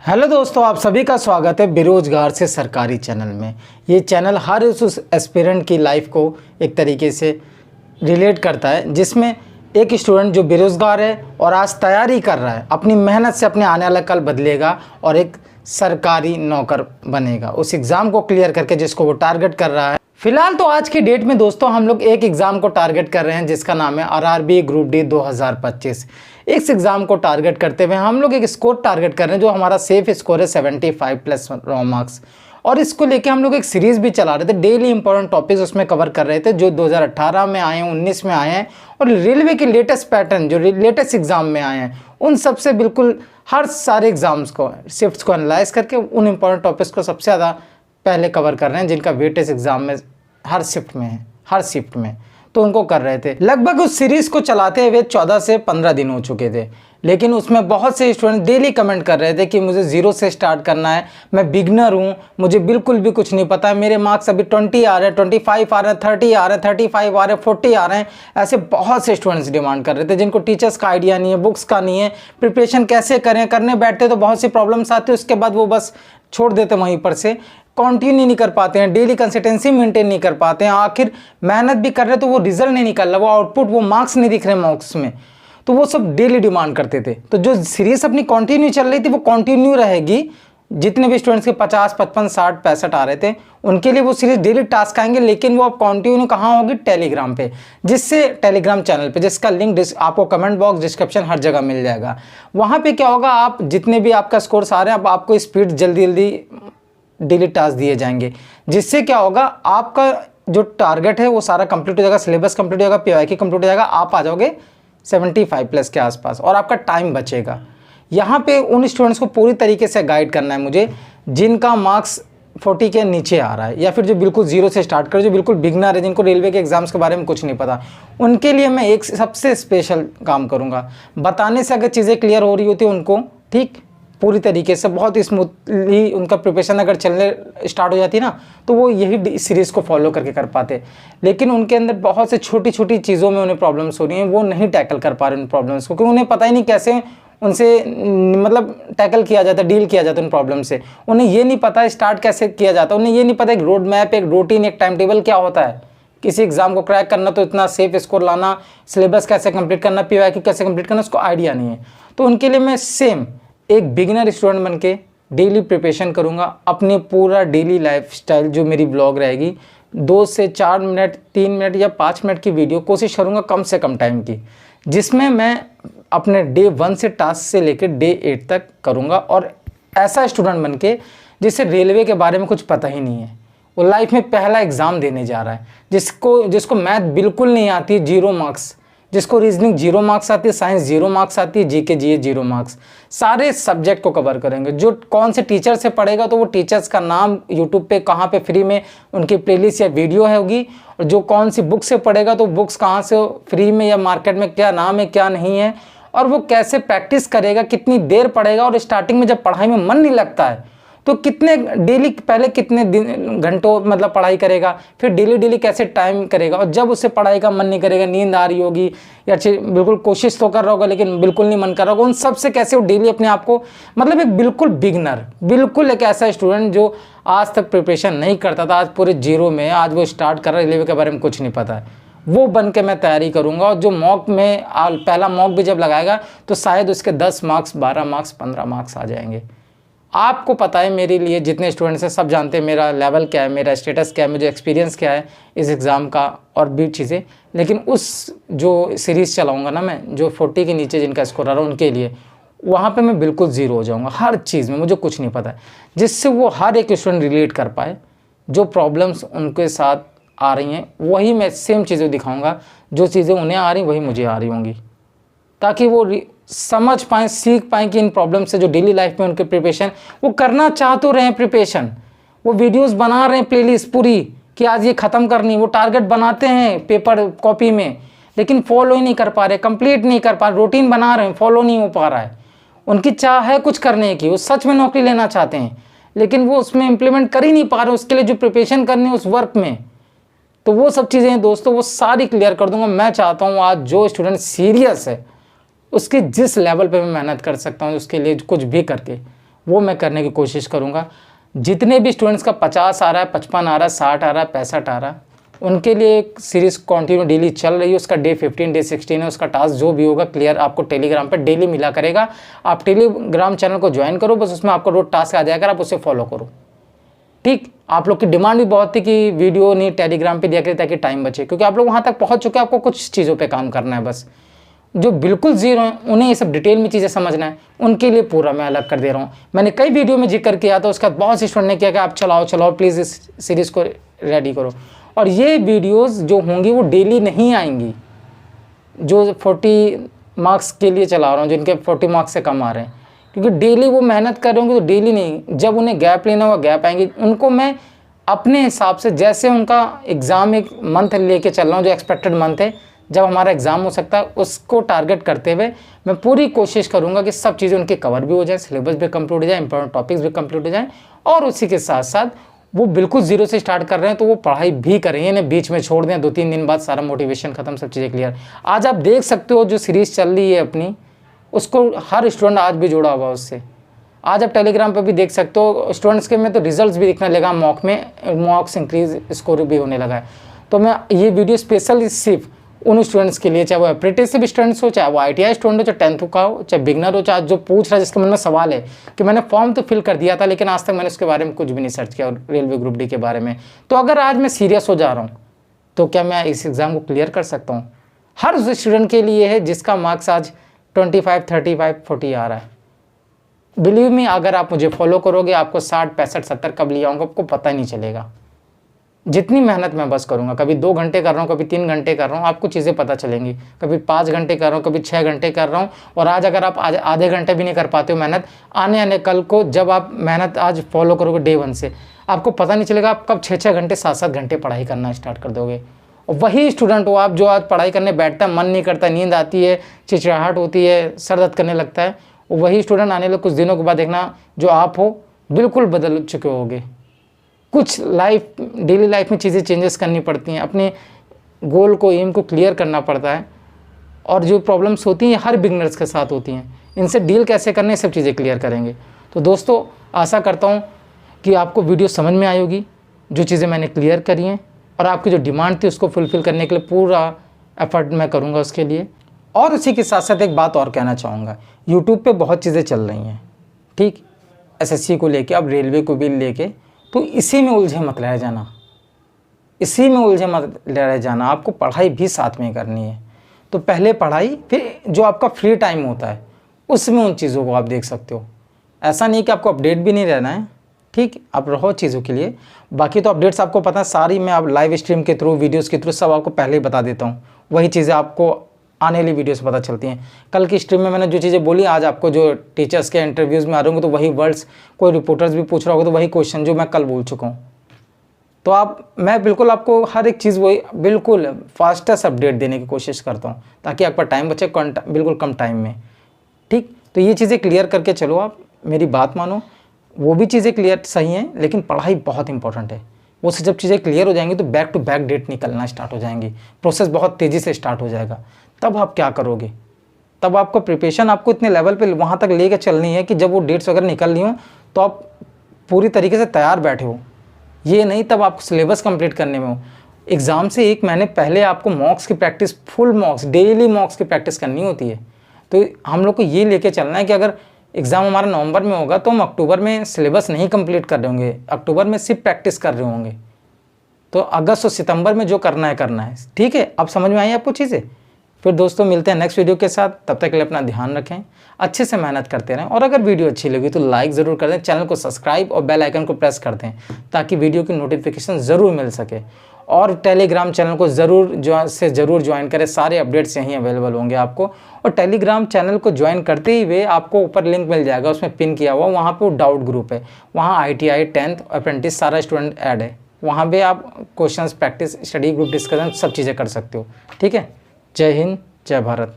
Hello दोस्तों, आप सभी का स्वागत है बेरोजगार से सरकारी चैनल में। ये चैनल हर उस एस्पिरेंट की लाइफ को एक तरीके से रिलेट करता है, जिसमें एक स्टूडेंट जो बेरोजगार है और आज तैयारी कर रहा है, अपनी मेहनत से अपने आने वाला कल बदलेगा और एक सरकारी नौकर बनेगा उस एग्ज़ाम को क्लियर करके जिसको वो टारगेट कर रहा है। फिलहाल तो आज की डेट में दोस्तों हम लोग एक एग्ज़ाम को टारगेट कर रहे हैं जिसका नाम है आरआरबी ग्रुप डी 2025। इस एग्ज़ाम को टारगेट करते हुए हम लोग एक स्कोर टारगेट कर रहे हैं जो हमारा सेफ स्कोर है 75+ रॉ मार्क्स। और इसको लेके हम लोग एक सीरीज़ भी चला रहे थे, डेली इंपॉर्टेंट टॉपिक्स उसमें कवर कर रहे थे जो 2018 में आए हैं, 19 में आए हैं और रेलवे के लेटेस्ट पैटर्न जो लेटेस्ट एग्ज़ाम में आए हैं उन सबसे बिल्कुल हर सारे एग्ज़ाम्स को शिफ्ट्स को एनालाइज करके उन इंपॉर्टेंट टॉपिक्स को सबसे ज़्यादा पहले कवर कर रहे हैं जिनका वेटेज एग्ज़ाम में हर शिफ्ट में है, हर शिफ्ट में, तो उनको कर रहे थे। लगभग उस सीरीज़ को चलाते हुए 14 से 15 दिन हो चुके थे, लेकिन उसमें बहुत से स्टूडेंट डेली कमेंट कर रहे थे कि मुझे ज़ीरो से स्टार्ट करना है, मैं बिगनर हूँ, मुझे बिल्कुल भी कुछ नहीं पता है, मेरे मार्क्स अभी 20 आ रहे हैं, 25 आ रहे हैं, 30 आ रहे हैं, 35 आ रहे हैं, 40 आ रहे हैं। ऐसे बहुत से स्टूडेंट्स डिमांड कर रहे थे जिनको टीचर्स का आइडिया नहीं है, बुक्स का नहीं है, प्रिपरेशन कैसे करें, करने बैठते तो बहुत सी प्रॉब्लम्स आती है, उसके बाद वो बस छोड़ देते वहीं पर से, कंटिन्यू नहीं कर पाते हैं, डेली कंसिस्टेंसी मेंटेन नहीं कर पाते हैं, आखिर मेहनत भी कर रहे तो वो रिजल्ट नहीं निकल रहा, वो आउटपुट, वो मार्क्स नहीं दिख रहे मार्क्स में, तो वो सब डेली डिमांड करते थे। तो जो सीरीज अपनी कंटिन्यू चल रही थी वो कंटिन्यू रहेगी। जितने भी स्टूडेंट्स के 50, 55, 60, 65 आ रहे थे उनके लिए वो सीरीज डेली टास्क आएंगे, लेकिन वो अब कंटिन्यू कहाँ होगी? टेलीग्राम पे, जिससे टेलीग्राम चैनल पे, जिसका लिंक आपको कमेंट बॉक्स, डिस्क्रिप्शन हर जगह मिल जाएगा। वहाँ पे क्या होगा, आप जितने भी आपका स्कोर्स आ रहे हैं अब आपको स्पीड जल्दी जल्दी डेली टास्क दिए जाएंगे, जिससे क्या होगा, आपका जो टारगेट है वो सारा कंप्लीट हो जाएगा, सिलेबस कंप्लीट हो जाएगा, पीवाईक्यू कंप्लीट हो जाएगा, आप आ जाओगे 75+ के आसपास और आपका टाइम बचेगा। यहाँ पे उन स्टूडेंट्स को पूरी तरीके से गाइड करना है मुझे जिनका मार्क्स 40 के नीचे आ रहा है, या फिर जो बिल्कुल जीरो से स्टार्ट कर, जो बिल्कुल बिगनर है, जिनको रेलवे के एग्जाम्स के बारे में कुछ नहीं पता, उनके लिए मैं एक सबसे स्पेशल काम करूँगा। बताने से अगर चीज़ें क्लियर हो रही होती है उनको, ठीक पूरी तरीके से बहुत स्मूथली उनका प्रिपरेशन अगर चलने स्टार्ट हो जाती है ना, तो वो यही सीरीज़ को फॉलो करके कर पाते। लेकिन उनके अंदर बहुत से छोटी छोटी चीज़ों में उन्हें प्रॉब्लम्स हो रही हैं, वो नहीं टैकल कर पा रहे उन प्रॉब्लम्स को, क्योंकि उन्हें पता ही नहीं कैसे उनसे मतलब टैकल किया जाता है, डील किया जाता है उन प्रॉब्लम से। उन्हें ये नहीं पता स्टार्ट कैसे किया जाता है, उन्हें ये नहीं पता एक रोड मैप, एक रूटीन, एक टाइम टेबल क्या होता है। किसी एग्जाम को क्रैक करना तो इतना सेफ स्कोर लाना, सिलेबस कैसे कंप्लीट करना, पीवाईक्यू कैसे कंप्लीट करना, उसको आइडिया नहीं है। तो उनके लिए मैं सेम एक बिगिनर स्टूडेंट बन के डेली प्रिपरेशन करूँगा। अपनी पूरा डेली लाइफस्टाइल जो मेरी ब्लॉग रहेगी 2 से 4 मिनट, 3 मिनट या 5 मिनट की वीडियो कोशिश करूँगा कम से कम टाइम की, जिसमें मैं अपने डे 1 से टास्क से लेकर डे 8 तक करूँगा। और ऐसा स्टूडेंट बन के जिसे रेलवे के बारे में कुछ पता ही नहीं है, वो लाइफ में पहला एग्ज़ाम देने जा रहा है, जिसको मैथ बिल्कुल नहीं आती है, 0 मार्क्स, जिसको रीजनिंग 0 मार्क्स आती है, साइंस 0 मार्क्स आती है, जीके जीए 0 मार्क्स, सारे सब्जेक्ट को कवर करेंगे। जो कौन से टीचर से पढ़ेगा तो वो टीचर्स का नाम यूट्यूब पे कहाँ पे फ्री में उनकी प्लेलिस्ट या वीडियो होगी, और जो कौन सी बुक से पढ़ेगा तो बुक्स कहाँ से फ्री में या मार्केट में क्या नाम है क्या नहीं है, और वो कैसे प्रैक्टिस करेगा, कितनी देर पढ़ेगा, और स्टार्टिंग में जब पढ़ाई में मन नहीं लगता है तो कितने डेली पहले कितने दिन घंटों मतलब पढ़ाई करेगा, फिर डेली कैसे टाइम करेगा, और जब उससे पढ़ाई का मन नहीं करेगा, नींद आ रही होगी या बिल्कुल कोशिश तो कर रहा होगा लेकिन बिल्कुल नहीं मन कर रहा होगा, उन सब से कैसे वो डेली अपने आप को, मतलब एक बिल्कुल बिगनर, बिल्कुल एक ऐसा स्टूडेंट जो आज तक प्रिपरेशन नहीं करता था, आज पूरे जीरो में, आज वो स्टार्ट कर रहा है, रेलवे के बारे में कुछ नहीं पता है, वो बन के मैं तैयारी करूँगा। और जो मॉक में पहला मॉक भी जब लगाएगा तो शायद उसके 10 मार्क्स, 12 मार्क्स, 15 मार्क्स आ जाएंगे। आपको पता है, मेरे लिए जितने स्टूडेंट्स हैं सब जानते हैं मेरा लेवल क्या है, मेरा स्टेटस क्या है, मुझे एक्सपीरियंस क्या है इस एग्ज़ाम का और भी चीज़ें। लेकिन उस जो सीरीज़ चलाऊंगा ना मैं, जो 40 के नीचे जिनका स्कोर आ रहा है उनके लिए, वहाँ पे मैं बिल्कुल ज़ीरो हो जाऊँगा हर चीज़ में, मुझे कुछ नहीं पता है, जिससे वो हर एक स्टूडेंट रिलेट कर पाए। जो प्रॉब्लम्स उनके साथ आ रही हैं वही मैं सेम चीज़ें दिखाऊँगा, जो चीज़ें उन्हें आ रही वही मुझे आ रही होंगी, ताकि वो समझ पाएँ, सीख पाएँ कि इन प्रॉब्लम से जो डेली लाइफ में उनके प्रिपरेशन वो करना चाह तो रहे हैं, प्रिपरेशन वो वीडियोस बना रहे हैं, प्लेलिस्ट पूरी कि आज ये ख़त्म करनी, वो टारगेट बनाते हैं पेपर कॉपी में, लेकिन फॉलो ही नहीं कर पा रहे, कंप्लीट नहीं कर पा रहे, रूटीन बना रहे हैं, फॉलो नहीं हो पा रहा है। उनकी चाह है कुछ करने की, वो सच में नौकरी लेना चाहते हैं, लेकिन वो उसमें इम्प्लीमेंट कर ही नहीं पा रहे, उसके लिए जो प्रिपरेशन करनी है उस वर्क में। तो वो सब चीज़ें दोस्तों वो सारी क्लियर कर दूंगा। मैं चाहता हूँ आज जो स्टूडेंट सीरियस है उसके जिस लेवल पे मैं मेहनत कर सकता हूँ उसके लिए कुछ भी करके वो मैं करने की कोशिश करूँगा। जितने भी स्टूडेंट्स का 50 आ रहा है, 55 आ रहा है, 60 आ रहा है, 65 आ रहा है, उनके लिए एक सीरीज़ कंटिन्यू डेली चल रही है। उसका डे 15 डे 16 है, उसका टास्क जो भी होगा क्लियर आपको टेलीग्राम पर डेली मिला करेगा। आप टेलीग्राम चैनल को ज्वाइन करो, बस उसमें आपको रोज टास्क आ जाएगा, आप उसे फॉलो करो। ठीक, आप लोग की डिमांड भी बहुत थी कि वीडियो नहीं टेलीग्राम पे दिया करें ताकि टाइम बचे, क्योंकि आप लोग वहाँ तक पहुँच चुके हैं, आपको कुछ चीज़ों पे काम करना है। बस जो बिल्कुल ज़ीरो हैं उन्हें ये सब डिटेल में चीज़ें समझना है, उनके लिए पूरा मैं अलग कर दे रहा हूँ। मैंने कई वीडियो में जिक्र किया था, उसका बहुत से स्टूडेंट ने किया कि आप चलाओ प्लीज़ इस सीरीज़ को रेडी करो। और ये वीडियोज़ जो होंगी वो डेली नहीं आएंगी, जो 40 मार्क्स के लिए चला रहा हूँ, जिनके 40 मार्क्स से कम आ रहे हैं, क्योंकि डेली वो मेहनत कर रहे होंगे तो डेली नहीं, जब उन्हें गैप लेना होगा गैप आएंगे। उनको मैं अपने हिसाब से, जैसे उनका एग्ज़ाम एक मंथ लेके चल रहा हूँ, जो एक्सपेक्टेड मंथ है जब हमारा एग्ज़ाम हो सकता है, उसको टारगेट करते हुए मैं पूरी कोशिश करूँगा कि सब चीज़ें उनकी कवर भी हो जाए, सिलेबस भी कंप्लीट हो जाए, इंपॉर्टेंट टॉपिक्स भी कंप्लीट हो जाए। और उसी के साथ साथ वो बिल्कुल ज़ीरो से स्टार्ट कर रहे हैं तो वो पढ़ाई भी करें, इन्हें बीच में छोड़ दें, 2-3 दिन बाद सारा मोटिवेशन खत्म, सब चीज़ें क्लियर। आज आप देख सकते हो जो सीरीज़ चल रही है अपनी, उसको हर स्टूडेंट आज भी जुड़ा हुआ उससे। आज आप टेलीग्राम पर भी देख सकते हो, स्टूडेंट्स के में तो रिजल्ट्स भी दिखने लगा, मॉक्स इंक्रीज स्कोर भी होने लगा है। तो मैं ये वीडियो स्पेशली सिर्फ उन स्टूडेंट्स के लिए, चाहे वो अप्रेंटिसशिप स्टूडेंट्स हो, चाहे वो ITI स्टूडेंट हो, चाहे 10th का हो, चाहे बिगनर हो, चाहे जो पूछ रहा है, जिसके मन में सवाल है कि मैंने फॉर्म तो फिल कर दिया था लेकिन आज तक मैंने उसके बारे में कुछ भी नहीं सर्च किया, रेलवे ग्रुप डी के बारे में। तो अगर आज मैं सीरियस हो जा रहा हूँ तो क्या मैं इस एग्ज़ाम को क्लियर कर सकता हूँ? हर उस स्टूडेंट के लिए है जिसका मार्क्स आज 25, 35, 40 आ रहा है। बिलीव मी, अगर आप मुझे फॉलो करोगे, आपको 60, 65, 70 कब ले आऊँगा आपको पता ही नहीं चलेगा। जितनी मेहनत मैं बस करूँगा, कभी 2 घंटे कर रहा हूँ, कभी 3 घंटे कर रहा हूँ, आपको चीज़ें पता चलेंगी। कभी 5 घंटे कर रहा हूँ, कभी 6 घंटे कर रहा हूँ। और आज अगर आप आज आधे घंटे भी नहीं कर पाते हो मेहनत, आने कल को जब आप मेहनत आज फॉलो करोगे डे 1 से, आपको पता नहीं चलेगा आप कब 6-6 घंटे 7-7 घंटे पढ़ाई करना स्टार्ट कर दोगे। और वही स्टूडेंट हो आप जो आज पढ़ाई करने बैठता है, मन नहीं करता, नींद आती है, चिड़चिड़ाहट होती है, सर दर्द करने लगता है, वही स्टूडेंट आने वाले कुछ दिनों के बाद देखना जो आप हो बिल्कुल बदल चुके होगे। कुछ डेली लाइफ में चीज़ें चेंजेस करनी पड़ती हैं, अपने गोल को, एम को क्लियर करना पड़ता है। और जो प्रॉब्लम्स होती हैं हर बिगनर्स के साथ होती हैं, इनसे डील कैसे करने, सब चीज़ें क्लियर करेंगे। तो दोस्तों, आशा करता हूँ कि आपको वीडियो समझ में आई होगी, जो चीज़ें मैंने क्लियर करी हैं, और आपकी जो डिमांड थी उसको फुलफ़िल करने के लिए पूरा एफर्ट मैं करूँगा उसके लिए। और उसी के साथ साथ एक बात और कहना चाहूँगा, यूट्यूब पे बहुत चीज़ें चल रही हैं, ठीक, SSC को लेके, अब रेलवे को भी लेके, तो इसी में उलझे मत रह जाना, इसी में उलझे मत रह जाना। आपको पढ़ाई भी साथ में करनी है, तो पहले पढ़ाई, फिर जो आपका फ्री टाइम होता है उसमें उन चीज़ों को आप देख सकते हो। ऐसा नहीं कि आपको अपडेट भी नहीं रहना है, ठीक, आप रहो चीज़ों के लिए। बाकी तो अपडेट्स आपको पता है सारी, मैं आप लाइव स्ट्रीम के थ्रू, वीडियोस के थ्रू सब आपको पहले ही बता देता हूँ। वही चीज़ें आपको आने वाली वीडियो से पता चलती हैं। कल की स्ट्रीम में मैंने जो चीज़ें बोली, आज आपको जो टीचर्स के इंटरव्यूज़ में आ रहे होंगे तो वही वर्ड्स, कोई रिपोर्टर्स भी पूछ रहा होगा तो वही क्वेश्चन जो मैं कल बोल चुका हूँ। तो मैं बिल्कुल आपको हर एक चीज़ वही बिल्कुल फास्टेस्ट अपडेट देने की कोशिश करता हूँ, ताकि आपका टाइम बचे, बिल्कुल कम टाइम में, ठीक। तो ये चीज़ें क्लियर करके चलो, आप मेरी बात मानो। वो भी चीज़ें क्लियर सही हैं, लेकिन पढ़ाई बहुत इंपॉर्टेंट है। वो जब चीज़ें क्लियर हो जाएंगी तो बैक टू बैक डेट निकलना स्टार्ट हो जाएंगी, प्रोसेस बहुत तेज़ी से स्टार्ट हो जाएगा। तब आप क्या करोगे, तब आपको प्रिपरेशन आपको इतने लेवल पे वहाँ तक लेकर चलनी है कि जब वो डेट्स वगैरह निकल रही हो तो आप पूरी तरीके से तैयार बैठे हो। ये नहीं तब आपको सिलेबस कंप्लीट करने में हो। एग्ज़ाम से 1 महीने पहले आपको मॉक्स की प्रैक्टिस, फुल मॉक्स, डेली मॉक्स की प्रैक्टिस करनी होती है। तो हम लोग को ये लेके चलना है कि अगर एग्ज़ाम हमारा नवंबर में होगा तो हम अक्टूबर में सिलेबस नहीं कंप्लीट कर रहे होंगे, अक्टूबर में सिर्फ प्रैक्टिस कर रहे होंगे। तो अगस्त और सितंबर में जो करना है, ठीक है। अब समझ में आई आपको चीज़ें? फिर दोस्तों मिलते हैं नेक्स्ट वीडियो के साथ, तब तक के लिए अपना ध्यान रखें, अच्छे से मेहनत करते रहें। और अगर वीडियो अच्छी लगी तो लाइक ज़रूर कर दें, चैनल को सब्सक्राइब और बेल आइकन को प्रेस कर दें, ताकि वीडियो की नोटिफिकेशन ज़रूर मिल सके। और टेलीग्राम चैनल को ज़रूर ज्वाइन करें, सारे अपडेट्स यहीं अवेलेबल होंगे आपको। और टेलीग्राम चैनल को ज्वाइन करते ही वे आपको ऊपर लिंक मिल जाएगा, उसमें पिन किया हुआ, वहाँ पे डाउट ग्रुप है, वहाँ ITI 10th अप्रेंटिस सारा स्टूडेंट ऐड है। वहाँ पे आप questions, practice, study group discussion सब चीज़ें कर सकते हो, ठीक है। जय हिंद, जय भारत।